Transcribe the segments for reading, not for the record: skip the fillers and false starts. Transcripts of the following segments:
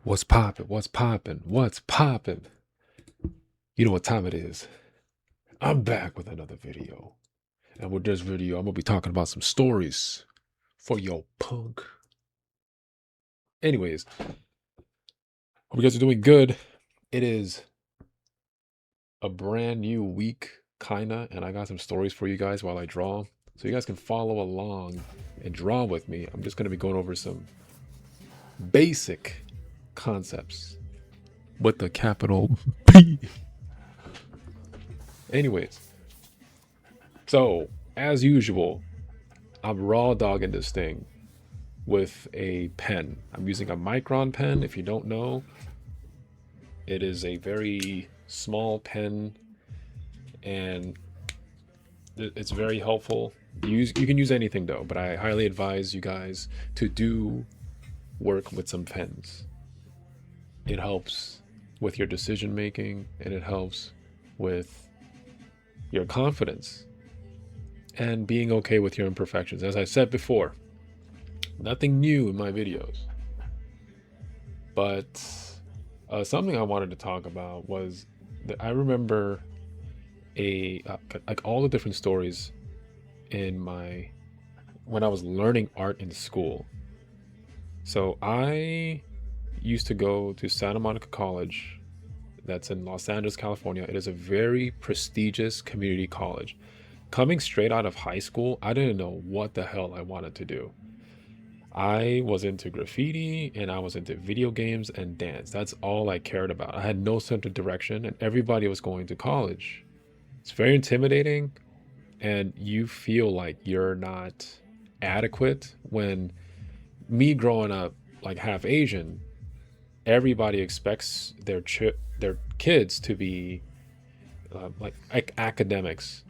What's poppin'? What's poppin'? What's poppin'? You know what time it is. I'm back with another video. And with this video, I'm gonna be talking about some stories for your punk. Anyways, hope you guys are doing good. It is a brand new week, kinda, and I got some stories for you guys while I draw. So you guys can follow along and draw with me. I'm just gonna be going over some basic concepts with the capital P. Anyways, so as usual, I'm raw dogging this thing with a pen. I'm using a micron pen. If you don't know, it is a very small pen and it's very helpful. You can use anything though, but I highly advise you guys to do work with some pens. It helps with your decision making and it helps with your confidence and being okay with your imperfections. As I said before, nothing new in my videos. But something I wanted to talk about was that I remember like all the different stories in my when I was learning art in school. So I used to go to Santa Monica College, that's in Los Angeles, California. It is a very prestigious community college. Coming straight out of high school, I didn't know what the hell I wanted to do. I was into graffiti and I was into video games and dance. That's all I cared about. I had no sense of direction, and everybody was going to college. It's very intimidating, and you feel like you're not adequate when me growing up like half Asian, everybody expects their kids to be like academics,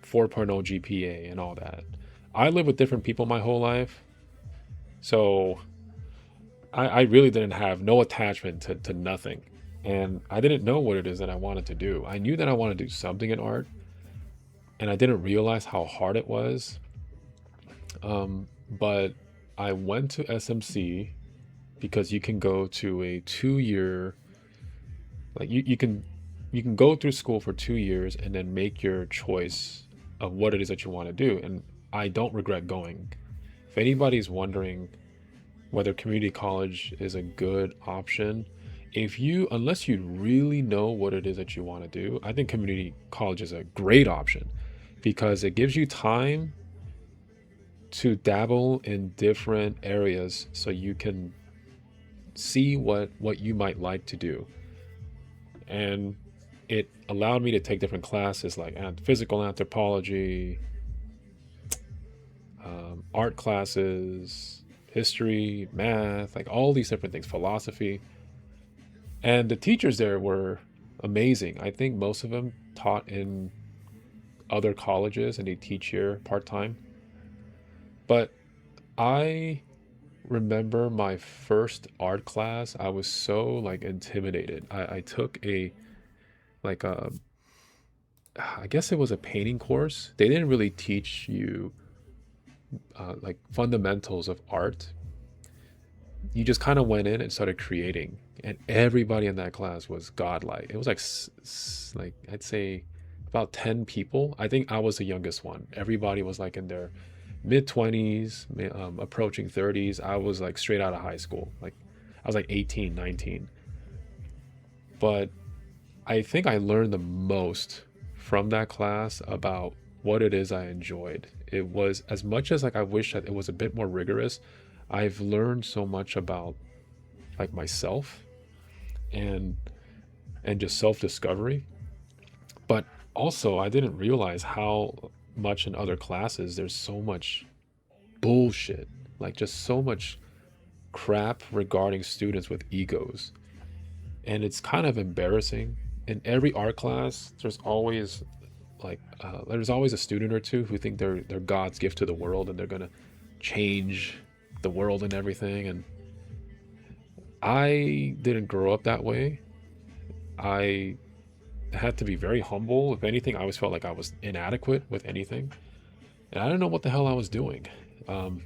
4.0 GPA and all that. I lived with different people my whole life, so I really didn't have no attachment to nothing. And I didn't know what it is that I wanted to do. I knew that I wanted to do something in art, and I didn't realize how hard it was. But I went to SMC because you can go to a 2 year, like you can go through school for 2 years and then make your choice of what it is that you want to do. And I don't regret going. If anybody's wondering whether community college is a good option, unless you really know what it is that you want to do, I think community college is a great option because it gives you time to dabble in different areas so you can see what you might like to do. And it allowed me to take different classes like physical anthropology, art classes, history, math, like all these different things, philosophy. And the teachers there were amazing. I think most of them taught in other colleges and they teach here part time. But I remember my first art class. I was so like intimidated. I took a like a I guess it was a painting course. They didn't really teach you like fundamentals of art. You just kind of went in and started creating, and everybody in that class was godlike. It was like like I'd say about 10 people. I think I was the youngest one. Everybody was like in their mid 20s, approaching 30s. I was like straight out of high school. Like I was like 18, 19. But I think I learned the most from that class about what it is I enjoyed. It was, as much as like I wish that it was a bit more rigorous, I've learned so much about like myself and just self-discovery. But also I didn't realize how much in other classes there's so much bullshit, like just so much crap regarding students with egos. And it's kind of embarrassing. In every art class, there's always a student or two who think they're God's gift to the world and they're gonna change the world and everything. And I didn't grow up that way. I had to be very humble. If anything, I always felt like I was inadequate with anything, and I didn't know what the hell I was doing. Um,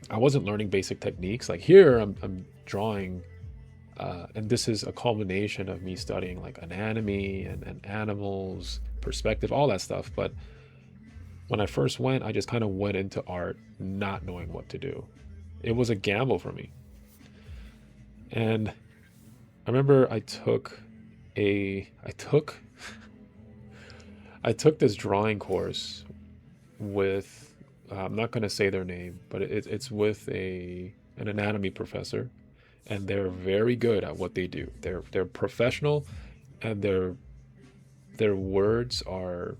I wasn't learning basic techniques. Like here, I'm drawing And this is a culmination of me studying like anatomy and animals, perspective, all that stuff. But when I first went, I just kind of went into art not knowing what to do. It was a gamble for me. And I remember I took I took this drawing course with, I'm not going to say their name, but it's with a an anatomy professor, and they're very good at what they do. They're professional, and their words are,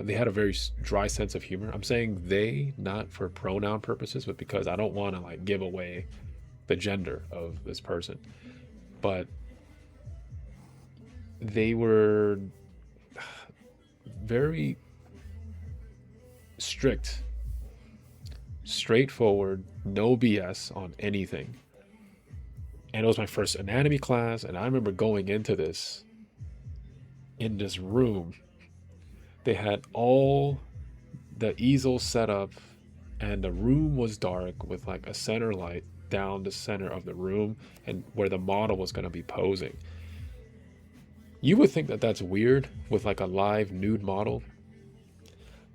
they had a very dry sense of humor. I'm saying they, not for pronoun purposes, but because I don't want to like give away the gender of this person. But they were very strict, straightforward, no BS on anything. And it was my first anatomy class, and I remember going into this in this room. They had all the easels set up, and the room was dark with like a center light down the center of the room and where the model was going to be posing. You would think that that's weird with like a live nude model,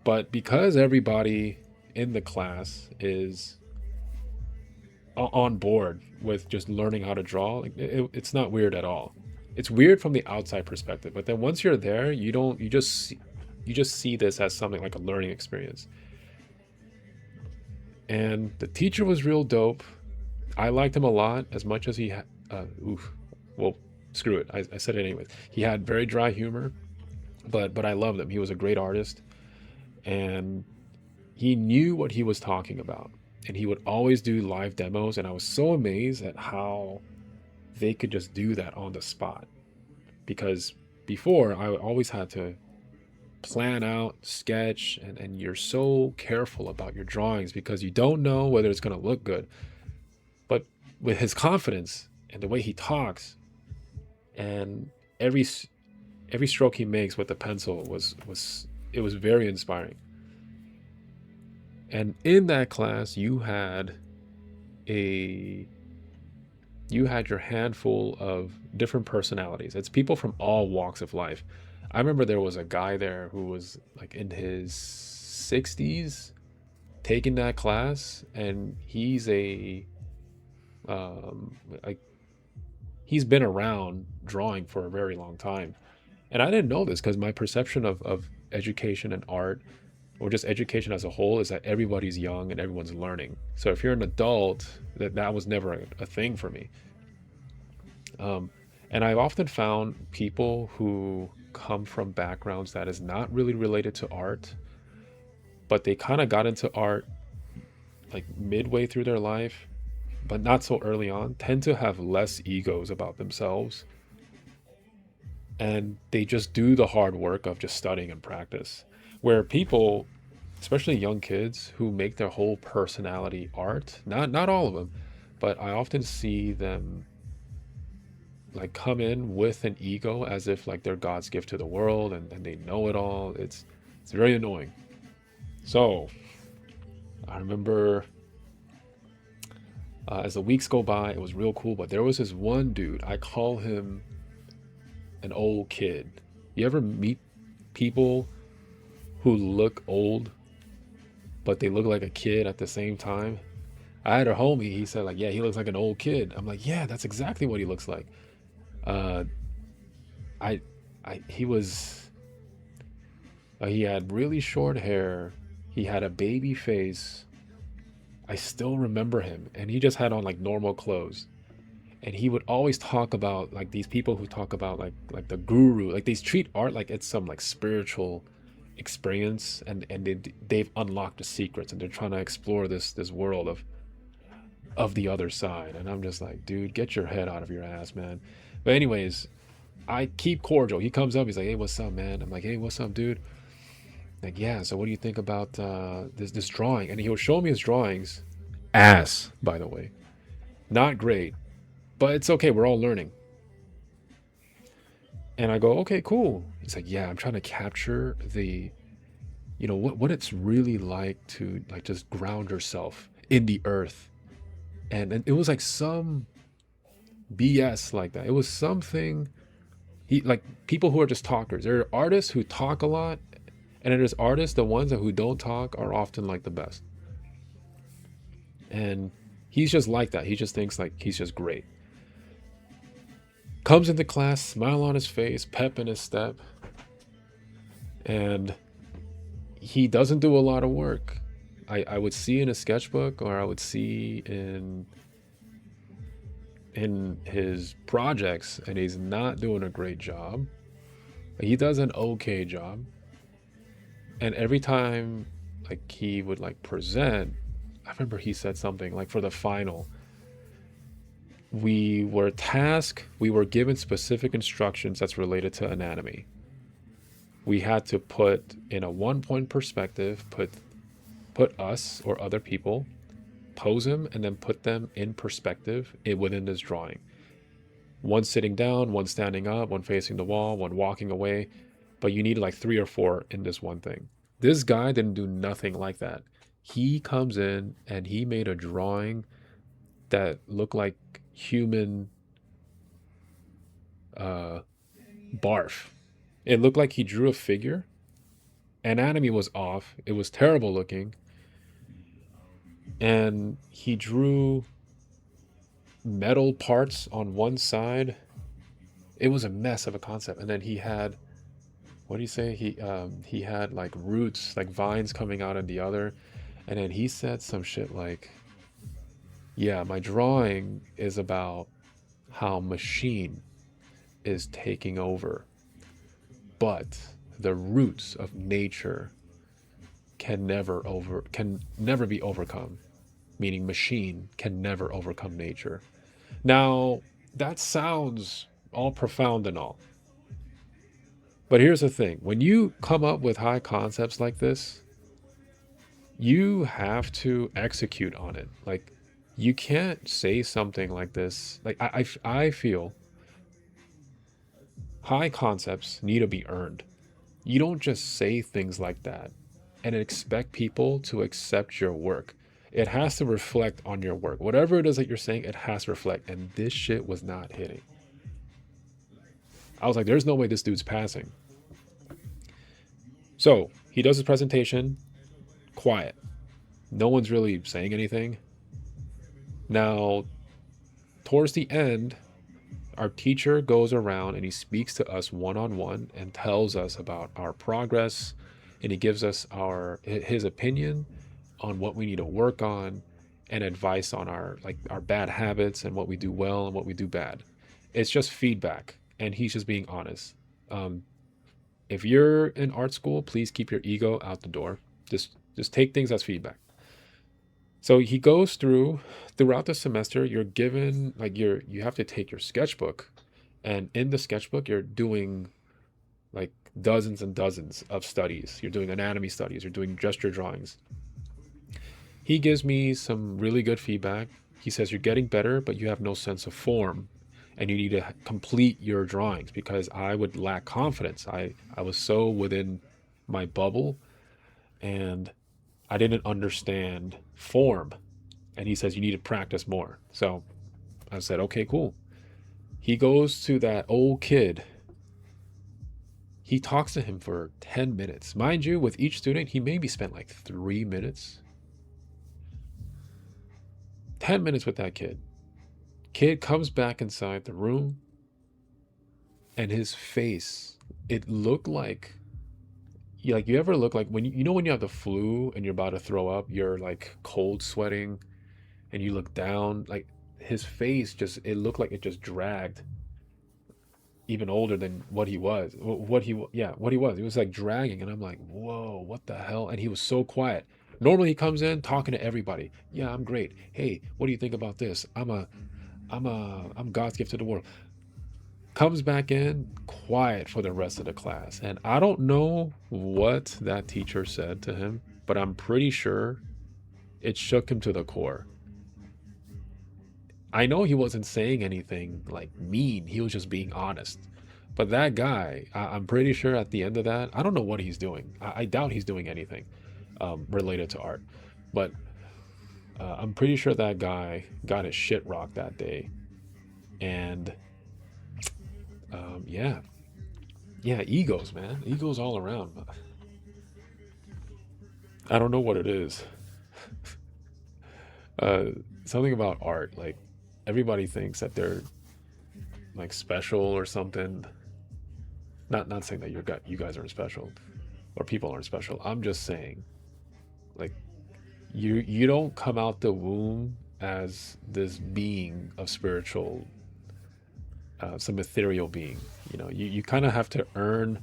but because everybody in the class is on board with just learning how to draw, like it's not weird at all. It's weird from the outside perspective, but then once you're there, you don't, you just see this as something like a learning experience. And the teacher was real dope. I liked him a lot, as much as he had, oof, well, screw it. I said it anyways. He had very dry humor, but I loved him. He was a great artist, and he knew what he was talking about. And he would always do live demos, and I was so amazed at how they could just do that on the spot. Because before, I always had to plan out, sketch, and you're so careful about your drawings because you don't know whether it's going to look good. But with his confidence and the way he talks, and every stroke he makes with the pencil was it was very inspiring. And in that class, a you had your handful of different personalities. It's people from all walks of life. I remember there was a guy there who was like in his 60s taking that class, and like he's been around drawing for a very long time. And I didn't know this because my perception of education and art, or just education as a whole, is that everybody's young and everyone's learning. So if you're an adult, that was never a thing for me. And I've often found people who come from backgrounds that is not really related to art, but they kind of got into art like midway through their life, but not so early on, tend to have less egos about themselves, and they just do the hard work of just studying and practice. Where people, especially young kids, who make their whole personality art, not all of them, but I often see them like come in with an ego as if like they're God's gift to the world, and they know it all. It's very annoying. So I remember, as the weeks go by, it was real cool. But there was this one dude, I call him an old kid. You ever meet people who look old, but they look like a kid at the same time? I had a homie, he said like, yeah, he looks like an old kid. I'm like, yeah, that's exactly what he looks like. Uh, I, he was, he had really short hair. He had a baby face. I still remember him, and he just had on like normal clothes. And he would always talk about like these people who talk about like the guru, like they treat art like it's some like spiritual experience, and they've unlocked the secrets, and they're trying to explore this world of the other side. And I'm just like, dude, get your head out of your ass, man. But anyways, I keep cordial. He comes up, he's like, hey, what's up, man? I'm like, hey, what's up, dude? Like, yeah, so what do you think about this drawing? And he'll show me his drawings. Ass, by the way. Not great, but it's okay. We're all learning. And I go, okay, cool. He's like, yeah, I'm trying to capture the, what it's really like to like just ground yourself in the earth. And it was like some BS like that. It was something he like people who are just talkers. There are artists who talk a lot, and then there's artists, the ones that who don't talk are often like the best. And he's just like that. He just thinks like he's just great. Comes into class, smile on his face, pep in his step, and he doesn't do a lot of work. I would see in a sketchbook, or I would see in his projects, and he's not doing a great job. He does an okay job. And every time like he would like present, I remember he said something like for the final, we were given specific instructions that's related to anatomy. We had to put in a 1 point perspective, put us or other people, pose them, and then put them in perspective within this drawing. One sitting down, one standing up, one facing the wall, one walking away, but you need like 3 or 4 in this one thing. This guy didn't do nothing like that. He comes in and he made a drawing that looked like human uh, barf. It looked like he drew a figure. Anatomy was off. It was terrible looking. And he drew metal parts on one side. It was a mess of a concept. And then he had, what do you say? He had like roots, like vines coming out of the other. And then he said some shit like, yeah, my drawing is about how machine is taking over, but the roots of nature can never be overcome, meaning machine can never overcome nature. Now, that sounds all profound and all. But here's the thing. When you come up with high concepts like this, you have to execute on it. Like, you can't say something like this. Like, I feel high concepts need to be earned. You don't just say things like that and expect people to accept your work. It has to reflect on your work. Whatever it is that you're saying, it has to reflect. And this shit was not hitting. I was like, there's no way this dude's passing. So he does his presentation, quiet. No one's really saying anything. Now, towards the end, our teacher goes around and he speaks to us one-on-one and tells us about our progress, and he gives us his opinion on what we need to work on and advice on our bad habits and what we do well and what we do bad. It's just feedback, and he's just being honest. If you're in art school, please keep your ego out the door. Just take things as feedback. So he goes throughout the semester, you're given you have to take your sketchbook, and in the sketchbook you're doing like dozens and dozens of studies. You're doing anatomy studies, you're doing gesture drawings. He gives me some really good feedback. He says you're getting better, but you have no sense of form, and you need to complete your drawings, because I would lack confidence. I was so within my bubble, and I didn't understand form. And he says, you need to practice more. So I said, okay, cool. He goes to that old kid. He talks to him for 10 minutes. Mind you, with each student, he maybe spent like 3 minutes. 10 minutes with that kid. Kid comes back inside the room, and his face, it looked like you ever look like when when you have the flu and you're about to throw up, you're like cold sweating and you look down, like his face it looked like it just dragged, even older than what he was. What he was. It was like dragging, and I'm like, whoa, what the hell? And he was so quiet. Normally he comes in talking to everybody. Yeah, I'm great. Hey, what do you think about this? I'm God's gift to the world. Comes back in, quiet for the rest of the class. And I don't know what that teacher said to him, but I'm pretty sure it shook him to the core. I know he wasn't saying anything like mean, he was just being honest. But that guy, I'm pretty sure at the end of that, I don't know what he's doing. I doubt he's doing anything related to art. But I'm pretty sure that guy got his shit rocked that day. And yeah, yeah, egos, man, egos all around. I don't know what it is. uh Something about art, like everybody thinks that they're like special or something. Not saying that you guys aren't special or people aren't special. I'm just saying, like, you don't come out the womb as this being of spiritual, some ethereal being. You kind of have to earn.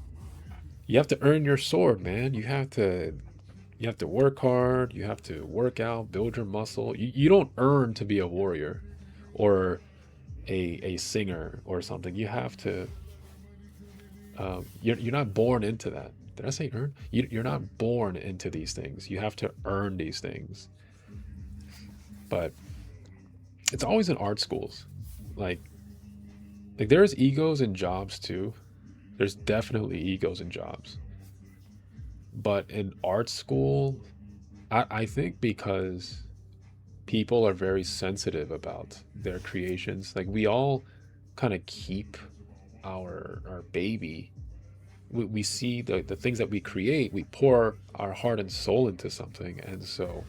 You have to earn your sword, man. You have to work hard. You have to work out, build your muscle. You don't earn to be a warrior or a singer or something. You have to. You're not born into that. Did I say earn? You're not born into these things. You have to earn these things. But it's always in art schools. Like there's egos in jobs too. There's definitely egos in jobs. But in art school, I think because people are very sensitive about their creations. Like we all kind of keep our baby. We see the things that we create, we pour our heart and soul into something. And so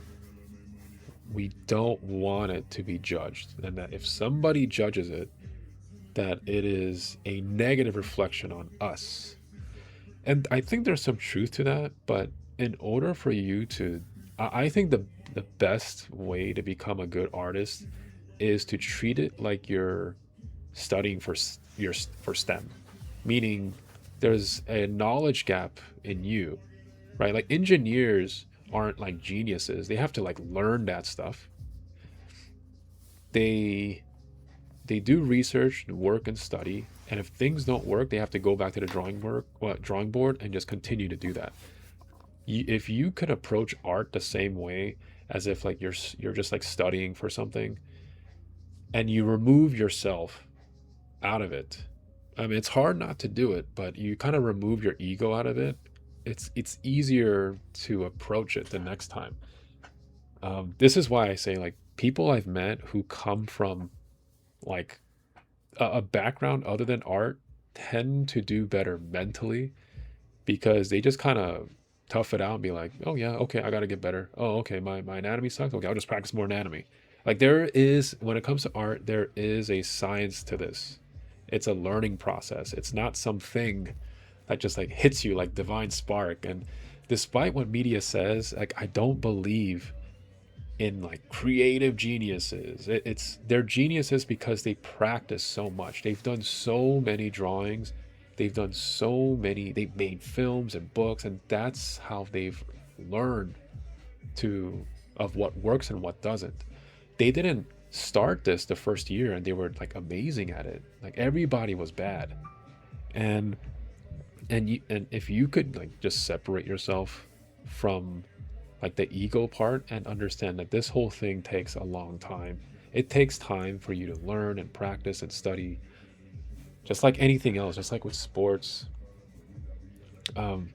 we don't want it to be judged. And that if somebody judges it, that it is a negative reflection on us. And I think there's some truth to that, but in order for you to, I think the best way to become a good artist is to treat it like you're studying for STEM, meaning there's a knowledge gap in you, right? Like engineers aren't like geniuses. They have to like learn that stuff. They they do research, work, and study. And if things don't work, they have to go back to the drawing board and just continue to do that. If you could approach art the same way as if like you're just like studying for something, and you remove yourself out of it. I mean, it's hard not to do it, but you kind of remove your ego out of it. It's easier to approach it the next time. This is why I say like people I've met who come from like a background other than art tend to do better mentally because they just kind of tough it out and be like, oh yeah, okay, I got to get better. Oh, okay, my anatomy sucks. Okay, I'll just practice more anatomy. Like there is, when it comes to art, there is a science to this. It's a learning process. It's not something that just like hits you like divine spark. And despite what media says, like I don't believe in like creative geniuses. It's they're geniuses because they practice so much. They've done so many drawings. They've made films and books, and that's how they've learned to of what works and what doesn't. They didn't start this the first year and they were like amazing at it. Like everybody was bad. And and if you could like just separate yourself from like the ego part and understand that this whole thing takes a long time. It takes time for you to learn and practice and study, just like anything else, just like with sports. Um,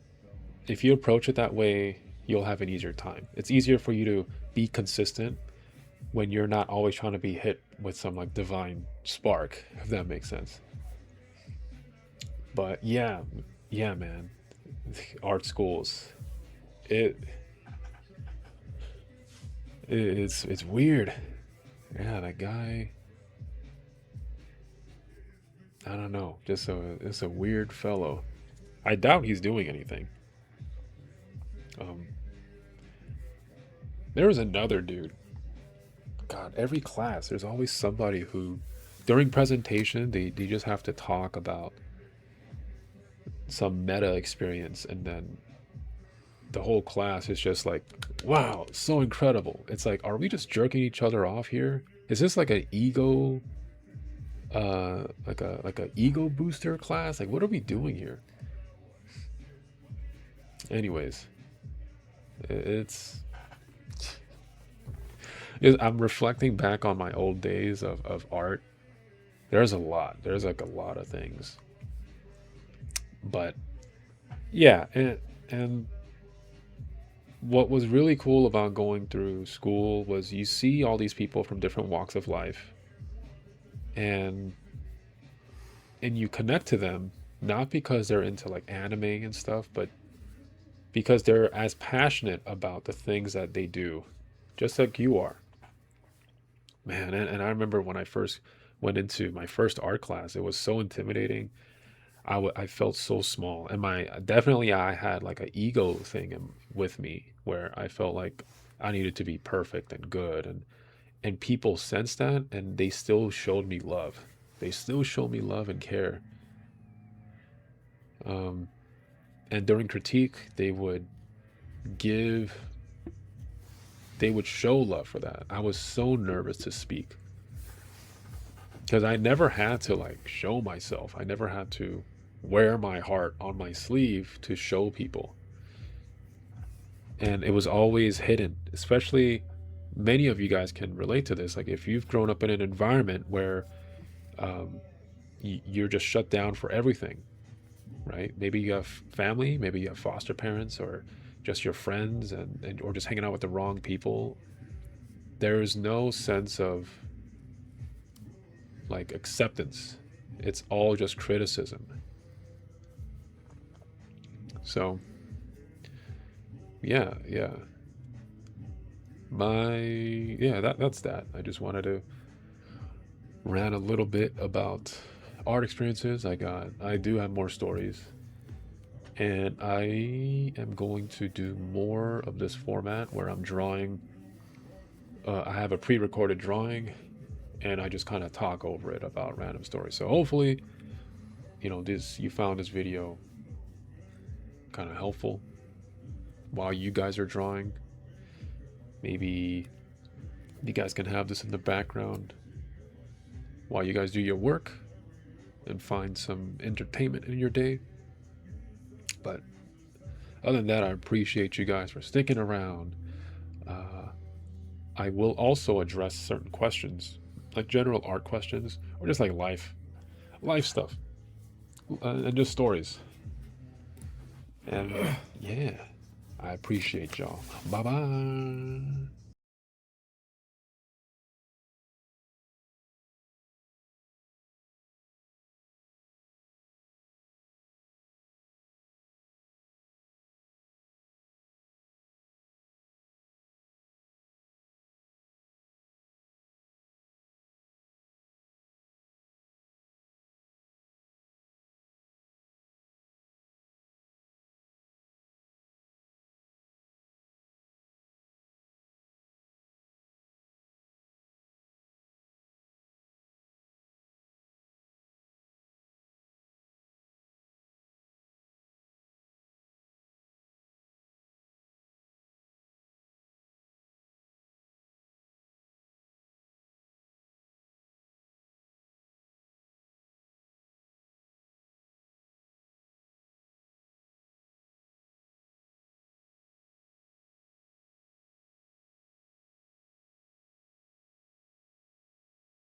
if you approach it that way, you'll have an easier time. It's easier for you to be consistent when you're not always trying to be hit with some like divine spark, if that makes sense. But yeah, yeah, man, art schools, it it's weird. Yeah, that guy, I don't know, just a weird fellow. I doubt he's doing anything. Um, there was another dude. God, every class, there's always somebody who, during presentation, they just have to talk about some meta experience, and then the whole class is just like, wow, so incredible. It's like, are we just jerking each other off here? Is this like an ego, like a ego booster class? Like, what are we doing here? Anyways, it's I'm reflecting back on my old days of art. There's a lot. There's like a lot of things. But yeah, and what was really cool about going through school was you see all these people from different walks of life, and and you connect to them not because they're into like anime and stuff, but because they're as passionate about the things that they do, just like you are, man. And I remember when I first went into my first art class, it was so intimidating. I felt so small, and my definitely I had like an ego thing with me where I felt like I needed to be perfect and good, and people sensed that, and they still showed me love. They still showed me love and care. Um, and during critique, give, they would show love for that. I was so nervous to speak because I never had to like show myself. I never had to wear my heart on my sleeve to show people. And it was always hidden, especially many of you guys can relate to this. Like if you've grown up in an environment where um, you're just shut down for everything, right? Maybe you have family, maybe you have foster parents, or just your friends, and or just hanging out with the wrong people. There's no sense of like acceptance. It's all just criticism. So yeah, yeah. That's that. I just wanted to rant a little bit about art experiences. I do have more stories, and I am going to do more of this format where I'm drawing. I have a pre-recorded drawing, and I just kind of talk over it about random stories. So hopefully, this you found this video kind of helpful while you guys are drawing. Maybe you guys can have this in the background while you guys do your work and find some entertainment in your day. But other than that, I appreciate you guys for sticking around. Uh, I will also address certain questions, like general art questions, or just like life stuff, and just stories. And yeah, I appreciate y'all. Bye bye.